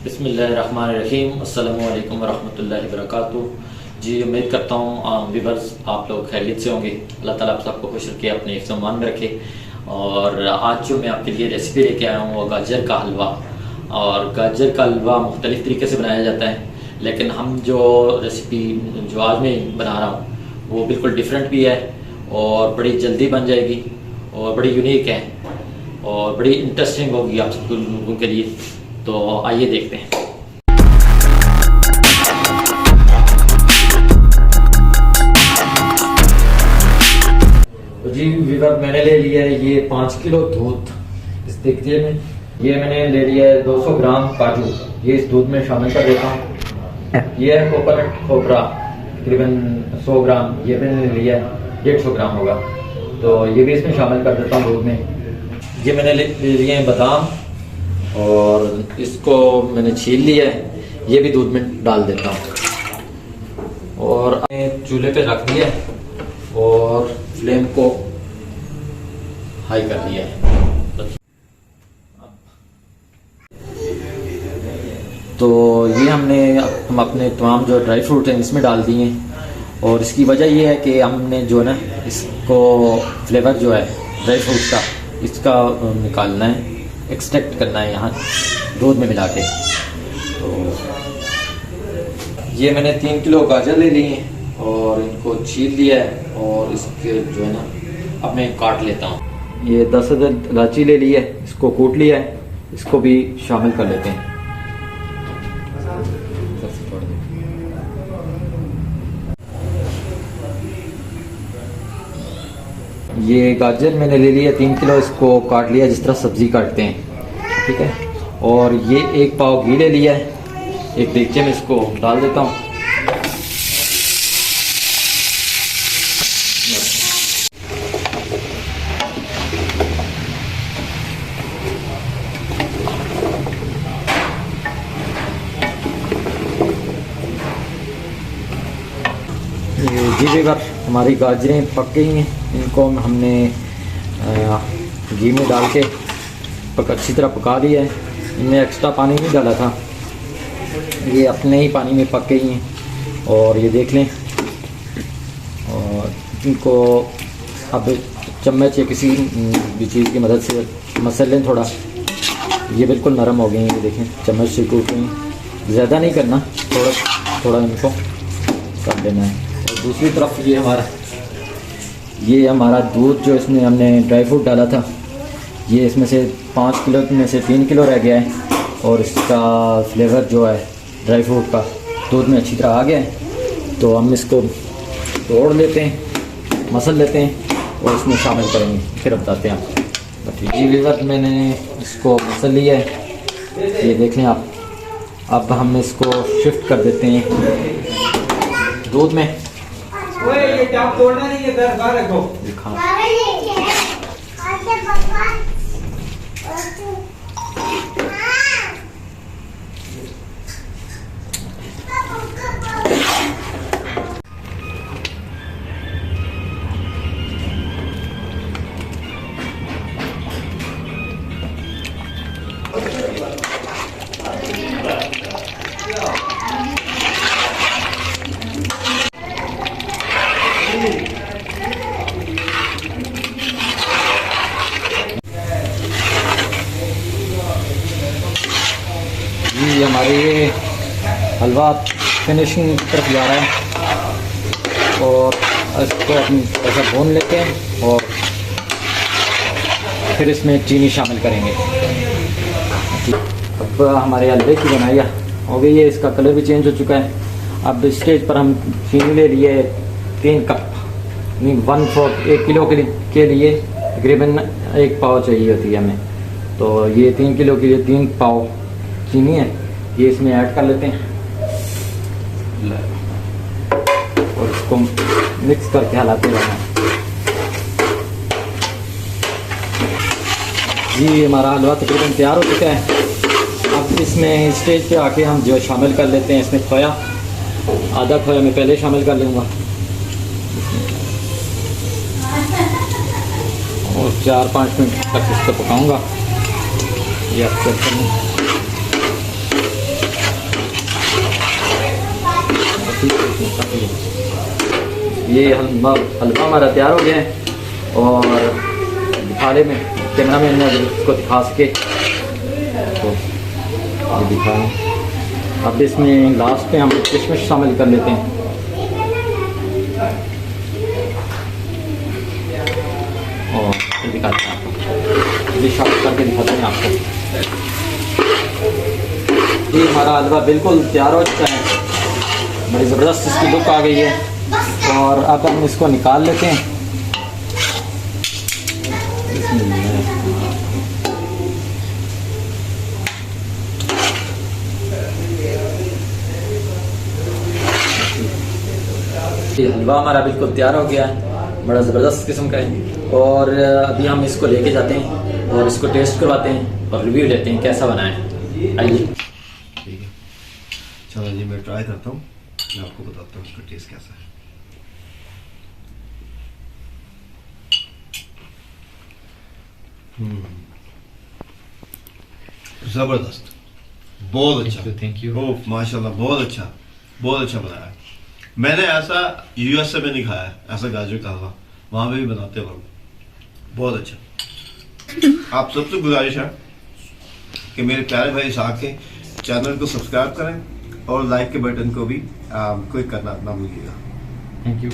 बिस्मिल्लाहिर्रहमानिर्रहीम। अस्सलामु अलैकुम वरहमतुल्लाहि वबरकातुहू। जी, उम्मीद करता हूँ व्यूअर्स आप लोग खैरियत से होंगे। अल्लाह ताला आप सबको खुश रखे, अपने हिफ्ज़ व अमान में रखे। और आज जो मैं आपके लिए रेसिपी लेके आया हूँ वो गाजर का हलवा। और गाजर का हलवा मुख्तलिफ़ तरीके से बनाया जाता है, लेकिन हम जो रेसिपी जो आज मैं बना रहा हूँ वो बिल्कुल डिफरेंट भी है और बड़ी जल्दी बन जाएगी और बड़ी यूनिक है और बड़ी इंटरेस्टिंग होगी आप सब लोगों के लिए। तो आइए देखते हैं। तो जी व्यूअर, मैंने ले लिया है ये 5 किलो दूध। इस देखिए में ये मैंने ले लिया है 200 ग्राम काजू, ये इस दूध में शामिल कर देता हूँ। ये है कोकोनट खोपरा तकरीबन 100 ग्राम, ये मैंने लिया है 150 ग्राम होगा, तो ये भी इसमें शामिल कर देता हूँ दूध में। ये मैंने ले लिए हैं बादाम और इसको मैंने छील लिया है, ये भी दूध में डाल देता हूँ। और चूल्हे पे रख दिया है और फ्लेम को हाई कर दिया है। तो ये हम अपने तमाम जो ड्राई फ्रूट हैं इसमें डाल दिए हैं। और इसकी वजह ये है कि हमने जो है ना इसको फ्लेवर जो है ड्राई फ्रूट का इसका निकालना है, एक्सट्रैक्ट करना है यहाँ दूध में मिला के। तो ये मैंने 3 किलो गाजर ले लिए हैं और इनको छील लिया है और इसके जो है ना अब मैं काट लेता हूँ। ये 10 अदद इलायची ले ली है, इसको कूट लिया है, इसको भी शामिल कर लेते हैं। ये गाजर मैंने ले लिया 3 किलो, इसको काट लिया जिस तरह सब्जी काटते हैं, ठीक है। और ये 1 पाव घी ले लिया है, एक देगचे में इसको डाल देता हूँ। जी बेगर, हमारी गाजरें पक गई हैं, इनको हमने घी में डाल के अच्छी तरह पका लिया है। इनमें एक्स्ट्रा पानी नहीं डाला था, ये अपने ही पानी में पक गई हैं। और ये देख लें, और इनको अब चम्मच या किसी भी चीज़ की मदद से मसल लें थोड़ा। ये बिल्कुल नरम हो गई हैं, ये देखें चम्मच से टूट गई। ज़्यादा नहीं करना, थोड़ा थोड़ा इनको कर देना है। और दूसरी तरफ ये हमारा दूध जो इसमें हमने ड्राई फ्रूट डाला था, ये इसमें से 5 किलो में से 3 किलो रह गया है और इसका फ्लेवर जो है ड्राई फ्रूट का दूध में अच्छी तरह आ गया है। तो हम इसको तोड़ लेते हैं, मसल लेते हैं और इसमें शामिल करेंगे, फिर बताते हैं आपको। जी व्यूअर, मैंने इसको मसल लिया है, ये देख लें आप। अब हम इसको शिफ्ट कर देते हैं दूध में। ये क्या तोड़ना नहीं है, दर बार रखो। दिखा जी, हमारे ये हलवा फिनिशिंग तरफ जा रहा है और इसको अपनी ऐसा भून लेते हैं और फिर इसमें चीनी शामिल करेंगे। अब हमारे हलवे की बनाई हो गई है, इसका कलर भी चेंज हो चुका है। अब स्टेज पर हम चीनी ले लिए 3 कप, 1 किलो के लिए तकरीबन 1 पाव चाहिए होती है हमें। तो ये 3 किलो के लिए 3 पाव चीनी है, ये इसमें ऐड कर लेते हैं और इसको मिक्स करके हिलाते रहना। जी, हमारा हलवा तकरीबन तैयार हो चुका है। अब इसमें स्टेज पे आके हम जो शामिल कर लेते हैं इसमें खोया। आधा खोया मैं पहले शामिल कर लूँगा और 4-5 मिनट तक इसको पकाऊंगा। ये आप चेक करें। ये हलवा हमारा तैयार हो गया है और दिखाने में कैमरा मैन ने अगर इसको दिखा सके तो ये दिखाएं। अब इसमें लास्ट पे हम किशमिश शामिल कर लेते हैं। और ये दिखाते हैं आपको, ये शामिल करके दिखाते हैं आपको। ये हमारा हलवा बिल्कुल तैयार हो चुका है, बड़ी ज़बरदस्त इसकी लुक आ गई है। और अब हम इसको निकाल लेते हैं। ये हलवा हमारा बिल्कुल तैयार हो गया है, बड़ा ज़बरदस्त किस्म का है। और अभी हम इसको लेके जाते हैं और इसको टेस्ट करवाते हैं और रिव्यू लेते हैं कैसा बना है। आइए। ठीक है, चलो जी मैं ट्राई करता हूँ, मैं आपको बताता हूँ इसका टेस्ट कैसा है। जबरदस्त, बहुत अच्छा। Thank you. ओह माशाल्लाह, बहुत अच्छा बनाया है। मैंने ऐसा यूएसए में नहीं खाया है, ऐसा गाजर का हलवा वहां पे भी बनाते लोग, बहुत अच्छा। आप सबसे गुजारिश है कि मेरे प्यारे भाई इसाक के चैनल को सब्सक्राइब करें और लाइक के बटन को भी क्लिक करना ना भूलिएगा। Thank you.